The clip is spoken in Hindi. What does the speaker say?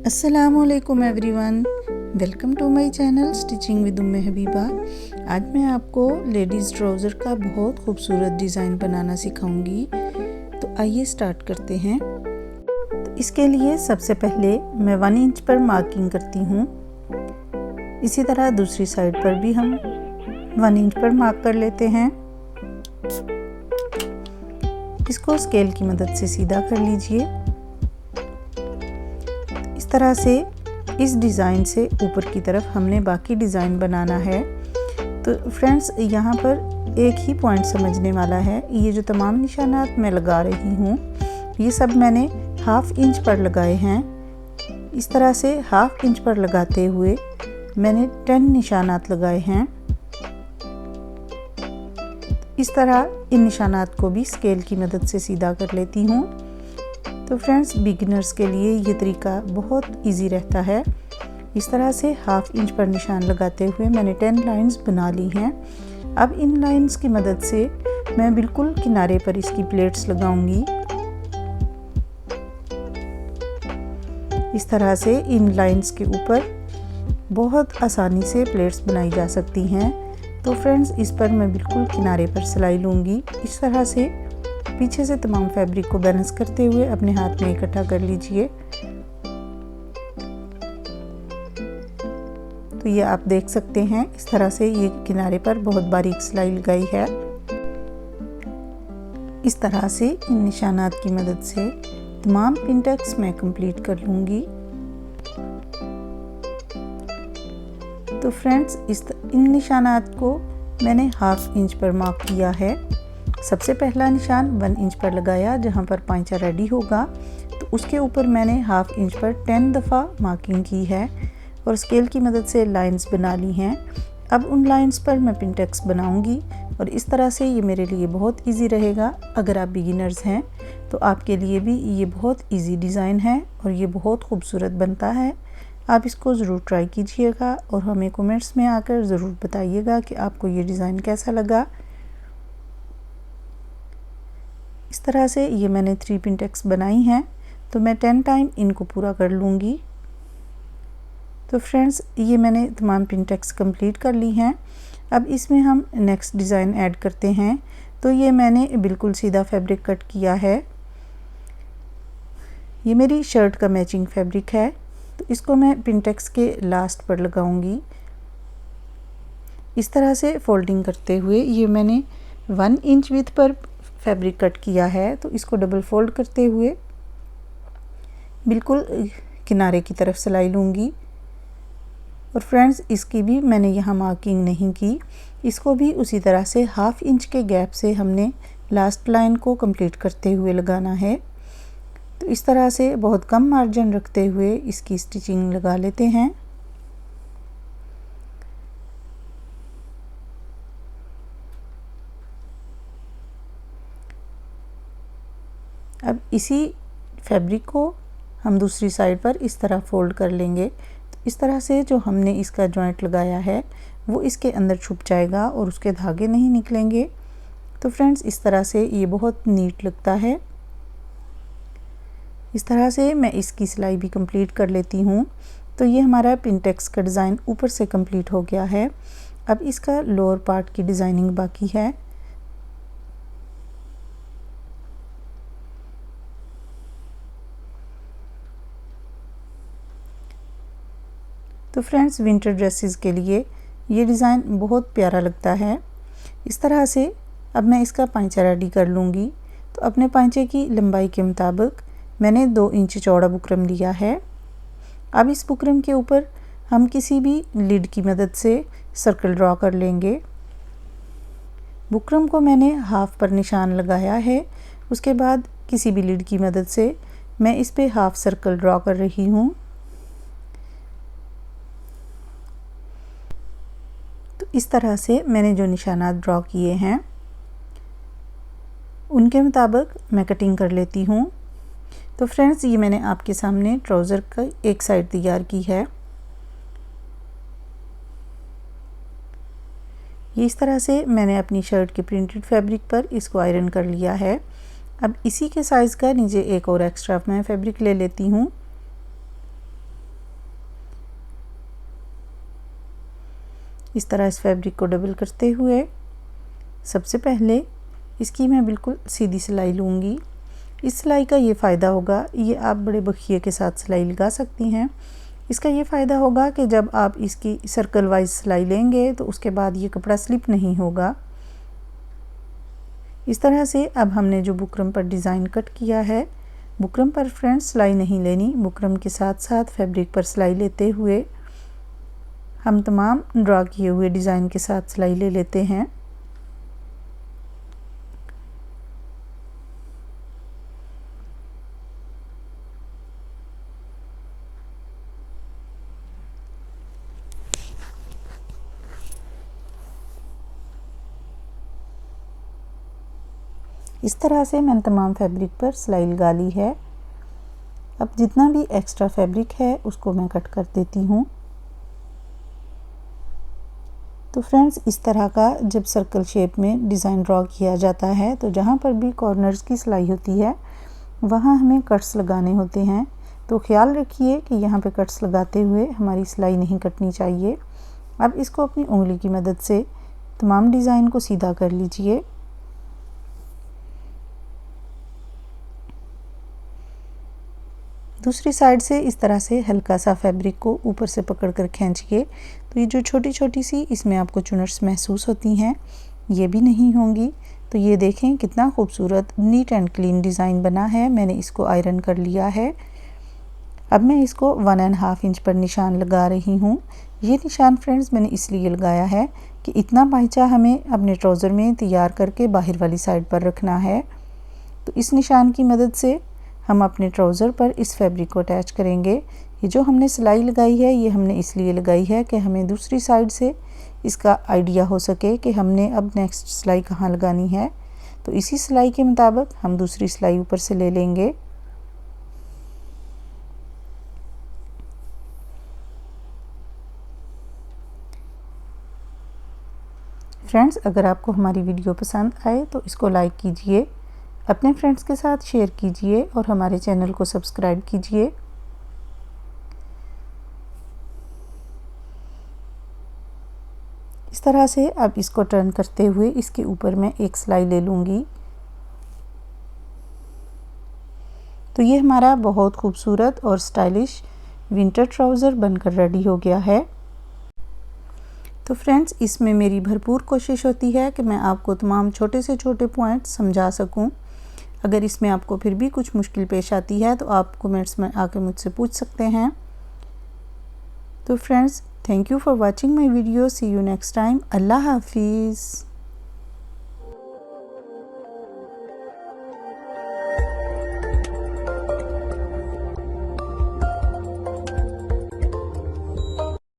अस्सलामुअलैकुम everyone, welcome to my channel stitching with Umme Habiba. आज मैं आपको लेडीज़ ट्राउज़र का बहुत खूबसूरत डिज़ाइन बनाना सिखाऊंगी। तो आइए स्टार्ट करते हैं। तो इसके लिए सबसे पहले मैं 1 इंच पर मार्किंग करती हूँ। इसी तरह दूसरी साइड पर भी हम 1 इंच पर मार्क कर लेते हैं। इसको स्केल की मदद से सीधा कर लीजिए। इस तरह से इस डिज़ाइन से ऊपर की तरफ हमने बाकी डिज़ाइन बनाना है। तो फ्रेंड्स, यहाँ पर एक ही पॉइंट समझने वाला है। ये जो तमाम निशानात मैं लगा रही हूँ, ये सब मैंने 1/2 इंच पर लगाए हैं। इस तरह से 1/2 इंच पर लगाते हुए मैंने 10 निशानात लगाए हैं। इस तरह इन निशानात को भी स्केल की मदद से सीधा कर लेती हूँ। तो फ्रेंड्स, बिगिनर्स के लिए ये तरीका बहुत इजी रहता है। इस तरह से 1/2 इंच पर निशान लगाते हुए मैंने 10 लाइंस बना ली हैं। अब इन लाइंस की मदद से मैं बिल्कुल किनारे पर इसकी प्लेट्स लगाऊंगी। इस तरह से इन लाइंस के ऊपर बहुत आसानी से प्लेट्स बनाई जा सकती हैं। तो फ्रेंड्स, इस पर मैं बिल्कुल किनारे पर सिलाई लूँगी। इस तरह से पीछे से तमाम फैब्रिक को बैलेंस करते हुए अपने हाथ में इकट्ठा कर लीजिए। तो ये आप देख सकते हैं, इस तरह से ये किनारे पर बहुत बारीक सिलाई लगाई है। इस तरह से इन निशानात की मदद से तमाम पिन टक्स मैं कंप्लीट कर लूँगी। तो फ्रेंड्स, इन निशानात को मैंने 1/2 इंच पर मार्क किया है। सबसे पहला निशान 1 इंच पर लगाया, जहाँ पर पांचा रेडी होगा। तो उसके ऊपर मैंने 1/2 इंच पर 10 दफ़ा मार्किंग की है और स्केल की मदद से लाइंस बना ली हैं। अब उन लाइंस पर मैं पिन टक्स बनाऊंगी और इस तरह से ये मेरे लिए बहुत इजी रहेगा। अगर आप बिगिनर्स हैं तो आपके लिए भी ये बहुत इजी डिज़ाइन है और ये बहुत खूबसूरत बनता है। आप इसको ज़रूर ट्राई कीजिएगा और हमें कमेंट्स में आकर ज़रूर बताइएगा कि आपको ये डिज़ाइन कैसा लगा। इस तरह से ये मैंने 3 पिन टक्स बनाई हैं, तो मैं 10 टाइम इनको पूरा कर लूँगी। तो फ्रेंड्स, ये मैंने तमाम पिन टक्स कंप्लीट कर ली हैं। अब इसमें हम नेक्स्ट डिज़ाइन ऐड करते हैं। तो ये मैंने बिल्कुल सीधा फैब्रिक कट किया है। ये मेरी शर्ट का मैचिंग फैब्रिक है, तो इसको मैं पिन टक्स के लास्ट पर लगाऊंगी। इस तरह से फोल्डिंग करते हुए ये मैंने 1 इंच विड्थ पर फैब्रिक कट किया है। तो इसको डबल फोल्ड करते हुए बिल्कुल किनारे की तरफ सिलाई लूँगी। और फ्रेंड्स, इसकी भी मैंने यहाँ मार्किंग नहीं की। इसको भी उसी तरह से 1/2 इंच के गैप से हमने लास्ट लाइन को कंप्लीट करते हुए लगाना है। तो इस तरह से बहुत कम मार्जिन रखते हुए इसकी स्टिचिंग लगा लेते हैं। अब इसी फैब्रिक को हम दूसरी साइड पर इस तरह फोल्ड कर लेंगे। तो इस तरह से जो हमने इसका जॉइंट लगाया है वो इसके अंदर छुप जाएगा और उसके धागे नहीं निकलेंगे। तो फ्रेंड्स, इस तरह से ये बहुत नीट लगता है। इस तरह से मैं इसकी सिलाई भी कंप्लीट कर लेती हूँ। तो ये हमारा पिन टक्स का डिज़ाइन ऊपर से कंप्लीट हो गया है। अब इसका लोअर पार्ट की डिज़ाइनिंग बाकी है। तो फ्रेंड्स, विंटर ड्रेसेस के लिए ये डिज़ाइन बहुत प्यारा लगता है। इस तरह से अब मैं इसका पांचा रेडी कर लूँगी। तो अपने पांचे की लंबाई के मुताबिक मैंने 2 इंच चौड़ा बुकरम लिया है। अब इस बुकरम के ऊपर हम किसी भी लीड की मदद से सर्कल ड्रॉ कर लेंगे। बुकरम को मैंने 1/2 पर निशान लगाया है। उसके बाद किसी भी लीड की मदद से मैं इस पे 1/2 सर्कल ड्रॉ कर रही हूँ। तो इस तरह से मैंने जो निशानात ड्रॉ किए हैं उनके मुताबिक मैं कटिंग कर लेती हूँ। तो फ्रेंड्स, ये मैंने आपके सामने ट्राउज़र का एक साइड तैयार की है। ये इस तरह से मैंने अपनी शर्ट के प्रिंटेड फैब्रिक पर इसको आयरन कर लिया है। अब इसी के साइज़ का नीचे एक और एक्स्ट्रा मैं फैब्रिक ले लेती हूँ। इस तरह इस फैब्रिक को डबल करते हुए सबसे पहले इसकी मैं बिल्कुल सीधी सिलाई लूँगी। इस सिलाई का ये फ़ायदा होगा, ये आप बड़े बखिए के साथ सिलाई लगा सकती हैं। इसका ये फ़ायदा होगा कि जब आप इसकी सर्कल वाइज सिलाई लेंगे तो उसके बाद ये कपड़ा स्लिप नहीं होगा। इस तरह से अब हमने जो बुकरम पर डिज़ाइन कट किया है, बुकरम पर फ्रेंड्स सिलाई नहीं लेनी, बुकरम के साथ साथ फैब्रिक पर सिलाई लेते हुए हम तमाम ड्रा किए हुए डिज़ाइन के साथ सिलाई ले लेते हैं। इस तरह से मैंने तमाम फैब्रिक पर सिलाई लगा ली है। अब जितना भी एक्स्ट्रा फैब्रिक है उसको मैं कट कर देती हूँ। तो फ्रेंड्स इस तरह का जब सर्कल शेप में डिज़ाइन ड्रॉ किया जाता है तो जहाँ पर भी कॉर्नर्स की सिलाई होती है वहाँ हमें कट्स लगाने होते हैं। तो ख्याल रखिए कि यहाँ पे कट्स लगाते हुए हमारी सिलाई नहीं कटनी चाहिए। अब इसको अपनी उंगली की मदद से तमाम डिज़ाइन को सीधा कर लीजिए। दूसरी साइड से इस तरह से हल्का सा फैब्रिक को ऊपर से पकड़कर खींचिए तो ये जो छोटी छोटी सी इसमें आपको चुनर्स महसूस होती हैं ये भी नहीं होंगी। तो ये देखें कितना खूबसूरत नीट एंड क्लीन डिज़ाइन बना है। मैंने इसको आयरन कर लिया है। अब मैं इसको 1.5 इंच पर निशान लगा रही हूँ। ये निशान फ्रेंड्स मैंने इसलिए लगाया है कि इतना पाइचा हमें अपने ट्राउज़र में तैयार करके बाहर वाली साइड पर रखना है। तो इस निशान की मदद से हम अपने ट्राउज़र पर इस फैब्रिक को अटैच करेंगे। ये जो हमने सिलाई लगाई है ये हमने इसलिए लगाई है कि हमें दूसरी साइड से इसका आइडिया हो सके कि हमने अब नेक्स्ट सिलाई कहाँ लगानी है। तो इसी सिलाई के मुताबिक हम दूसरी सिलाई ऊपर से ले लेंगे। फ्रेंड्स अगर आपको हमारी वीडियो पसंद आए तो इसको लाइक कीजिए, अपने फ्रेंड्स के साथ शेयर कीजिए और हमारे चैनल को सब्सक्राइब कीजिए। इस तरह से अब इसको टर्न करते हुए इसके ऊपर मैं एक सिलाई ले लूँगी। तो ये हमारा बहुत खूबसूरत और स्टाइलिश विंटर ट्राउज़र बनकर रेडी हो गया है। तो फ्रेंड्स इसमें मेरी भरपूर कोशिश होती है कि मैं आपको तमाम छोटे से छोटे पॉइंट समझा सकूं। अगर इसमें आपको फिर भी कुछ मुश्किल पेश आती है तो आप कमेंट्स में आके मुझसे पूछ सकते हैं। तो friends thank you for watching my video. See you next time. अल्लाह हाफिज़।